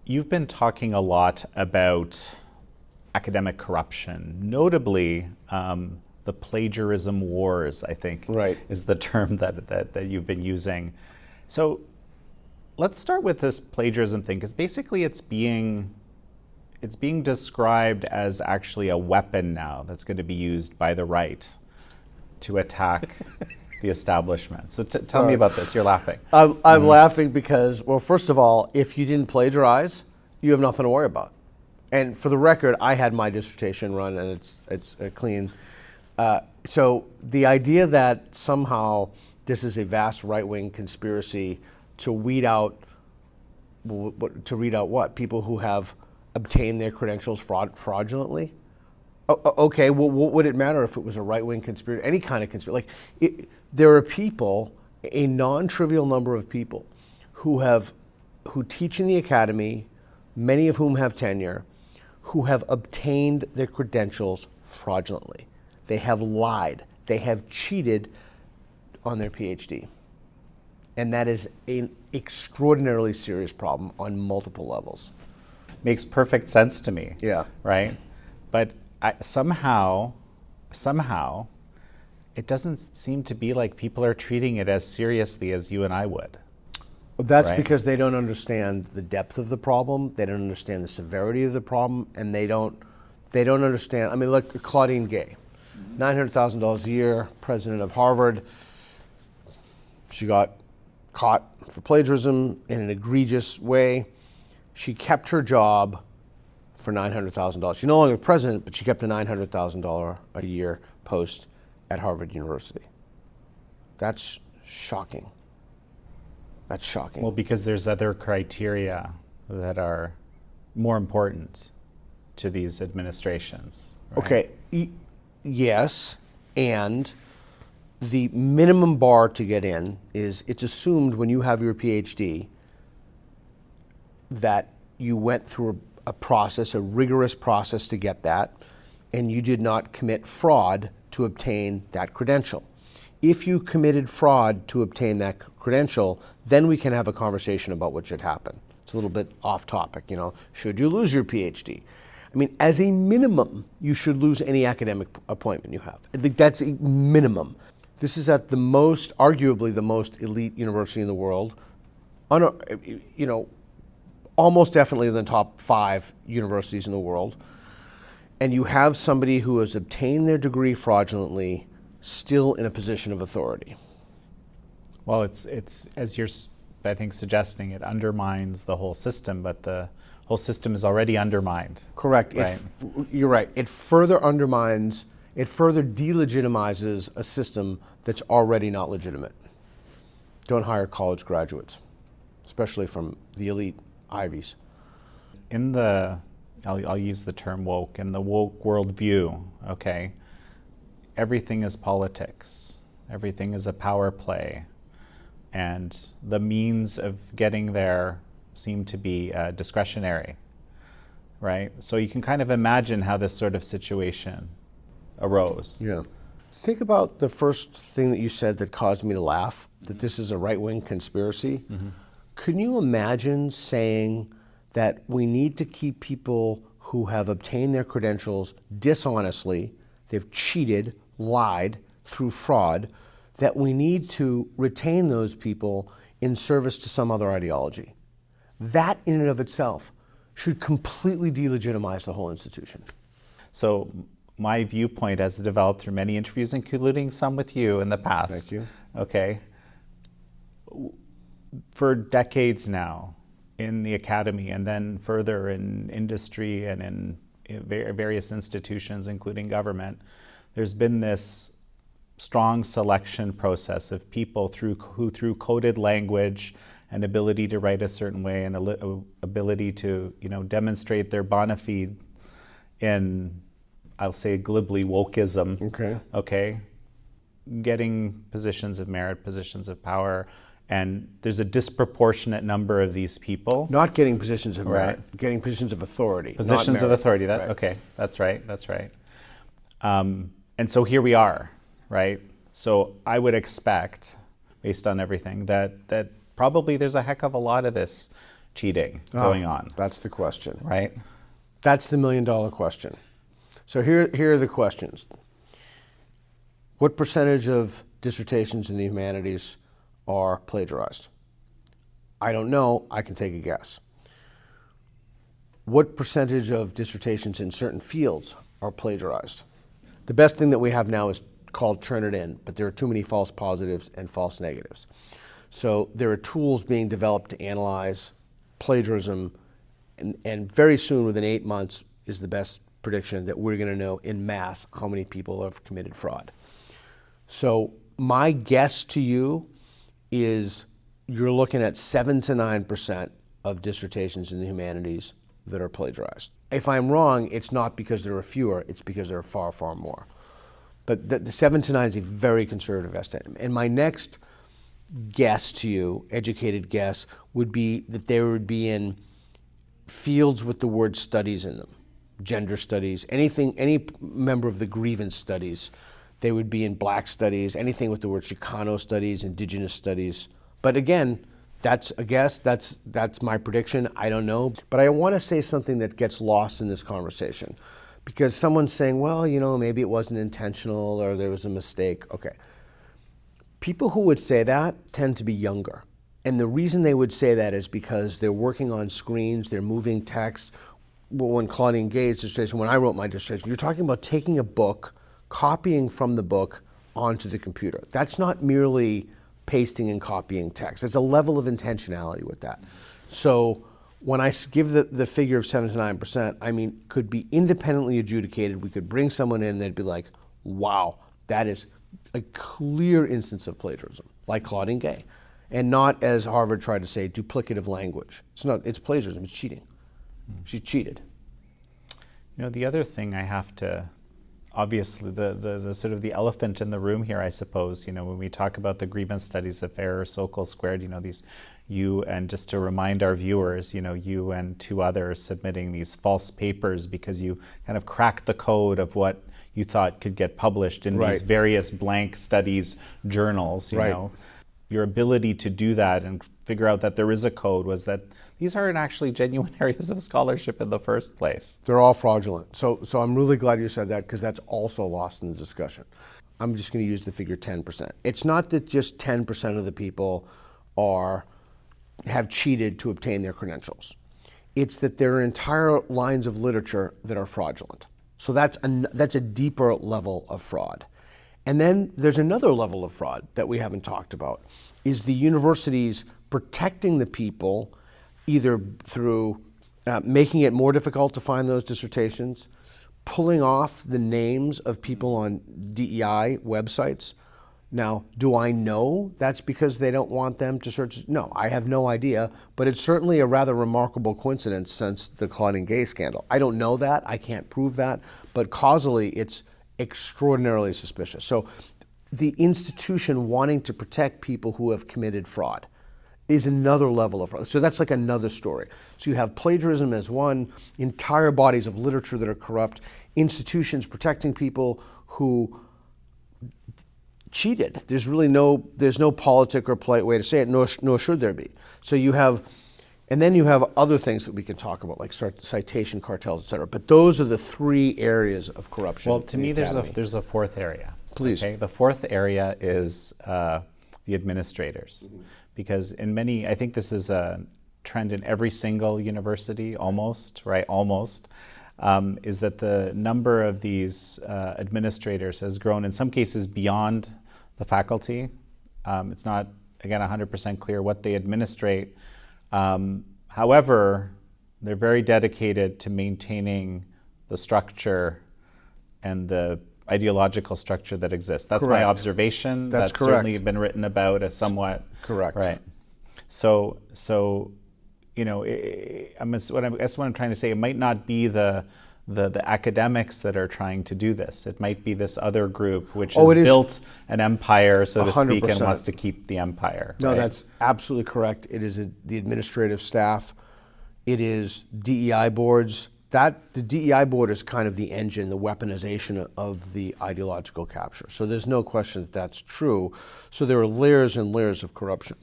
You've been talking a lot about academic corruption, notably the plagiarism wars, I think, Right. is the term that you've been using. So let's start with this plagiarism thing, because basically it's being described as actually a weapon now that's going to be used by the right to attack the establishment. So tell me about this. You're laughing. I'm laughing because, well, first of all, if you didn't plagiarize, you have nothing to worry about. And for the record, I had my dissertation run, and it's clean. So the idea that somehow this is a vast right-wing conspiracy to weed out what? People who have obtained their credentials fraudulently? Okay, well, what would it matter if it was a right-wing conspiracy, any kind of conspiracy? There are people, a non-trivial number of people, who teach in the academy, many of whom have tenure, who have obtained their credentials fraudulently. They have lied. They have cheated on their PhD. And that is an extraordinarily serious problem on multiple levels. Makes perfect sense to me. Yeah. Right? But somehow, it doesn't seem to be like people are treating it as seriously as you and I would. Well, that's right? because they don't understand the depth of the problem. They don't understand the severity of the problem, and they don't understand. I mean, look, Claudine Gay, $900,000 a year, president of Harvard. She got caught for plagiarism in an egregious way. She kept her job for $900,000. She's no longer president, but she kept a $900,000 a year post at Harvard University. That's shocking. That's shocking. Well, because there's other criteria that are more important to these administrations. Right? Okay, yes, and the minimum bar to get in is it's assumed when you have your PhD that you went through a process, a rigorous process to get that, and you did not commit fraud to obtain that credential. If you committed fraud to obtain that credential, then we can have a conversation about what should happen. It's a little bit off topic, should you lose your PhD? I mean, as a minimum, you should lose any academic appointment you have. I think that's a minimum. This is at arguably the most elite university in the world, almost definitely in the top 5 universities in the world. And you have somebody who has obtained their degree fraudulently still in a position of authority. Well, it's as you're, I think, suggesting, it undermines the whole system, but the whole system is already undermined. Correct. Right? You're right. It further undermines, it further delegitimizes a system that's already not legitimate. Don't hire college graduates, especially from the elite Ivies. I'll use the term woke, in the woke worldview, okay, everything is politics. Everything is a power play. And the means of getting there seem to be discretionary, right? So you can kind of imagine how this sort of situation arose. Yeah. Think about the first thing that you said that caused me to laugh, that this is a right-wing conspiracy. Mm-hmm. Can you imagine saying that we need to keep people who have obtained their credentials dishonestly, they've cheated, lied through fraud, that we need to retain those people in service to some other ideology? That in and of itself should completely delegitimize the whole institution. So my viewpoint has developed through many interviews, including some with you in the past. Thank you. Okay. For decades now, in the academy and then further in industry and in various institutions, including government, there's been this strong selection process of people who through coded language and ability to write a certain way and ability to demonstrate their bona fide in, I'll say glibly, wokeism. Okay, getting positions of merit, positions of power. And there's a disproportionate number of these people. Not getting positions of merit, right. Getting positions of authority. Positions of authority, right. Okay, that's right. And so here we are, right? So I would expect, based on everything, that probably there's a heck of a lot of this cheating going on, That's the question. right? That's the million-dollar question. So here are the questions. What percentage of dissertations in the humanities are plagiarized? I don't know. I can take a guess. What percentage of dissertations in certain fields are plagiarized? The best thing that we have now is called Turnitin, but there are too many false positives and false negatives. So there are tools being developed to analyze plagiarism, and very soon, within 8 months, is the best prediction that we're going to know in mass how many people have committed fraud. So my guess to you is you're looking at 7 to 9% of dissertations in the humanities that are plagiarized. If I'm wrong, it's not because there are fewer, it's because there are far, far more. But the 7 to 9 is a very conservative estimate. And my next guess to you, educated guess, would be that they would be in fields with the word studies in them. Gender studies, anything, any member of the grievance studies. They would be in black studies, anything with the word Chicano studies, indigenous studies. But again, that's a guess, that's my prediction, I don't know. But I want to say something that gets lost in this conversation. Because someone's saying, well, you know, maybe it wasn't intentional or there was a mistake. Okay. People who would say that tend to be younger. And the reason they would say that is because they're working on screens, they're moving text. Well, when Claudine Gay's dissertation, when I wrote my dissertation, you're talking about taking a book, copying from the book onto the computer. That's not merely pasting and copying text. There's a level of intentionality with that. So when I give the figure of 7 to 9%, I mean, could be independently adjudicated. We could bring someone in, they'd be like, wow, that is a clear instance of plagiarism, like Claudine Gay. And not, as Harvard tried to say, duplicative language. It's not, it's plagiarism, it's cheating. She cheated. You know, the other thing I have to, obviously, the sort of the elephant in the room here, I suppose, you know, when we talk about the grievance studies of error, so-called squared, you know, these, you, and just to remind our viewers, you know, you and 2 others submitting these false papers because you kind of cracked the code of what you thought could get published in these various blank studies journals, you know. Your ability to do that and figure out that there is a code was that these aren't actually genuine areas of scholarship in the first place. They're all fraudulent. So I'm really glad you said that because that's also lost in the discussion. I'm just going to use the figure 10%. It's not that just 10% of the people have cheated to obtain their credentials. It's that there are entire lines of literature that are fraudulent. So that's a deeper level of fraud. And then there's another level of fraud that we haven't talked about, is the universities protecting the people either through making it more difficult to find those dissertations, pulling off the names of people on DEI websites. Now, do I know that's because they don't want them to search? No, I have no idea, but it's certainly a rather remarkable coincidence since the Claudine Gay scandal. I don't know that, I can't prove that, but causally it's extraordinarily suspicious. So the institution wanting to protect people who have committed fraud is another level of fraud. So that's like another story. So you have plagiarism as one, entire bodies of literature that are corrupt, institutions protecting people who cheated. There's no politic or polite way to say it, nor should there be. So you have, and then you have other things that we can talk about, like citation, cartels, et cetera. But those are the 3 areas of corruption. Well, to me, there's a 4th area. Please. Okay? The 4th area is the administrators. Mm-hmm. Because in many, I think this is a trend in every single university, almost, right? Almost. Is that the number of these administrators has grown in some cases beyond the faculty. It's not, again, 100% clear what they administrate. However, they're very dedicated to maintaining the structure and the ideological structure that exists. That's correct. My observation. That's correct. Certainly been written about as somewhat. Correct. Right. So you know, I guess what I'm trying to say, it might not be the academics that are trying to do this. It might be this other group which has built an empire, so to 100%. Speak, and wants to keep the empire. No, right? That's absolutely correct. It is the administrative staff. It is DEI boards. The DEI board is kind of the engine, the weaponization of the ideological capture. So there's no question that that's true. So there are layers and layers of corruption.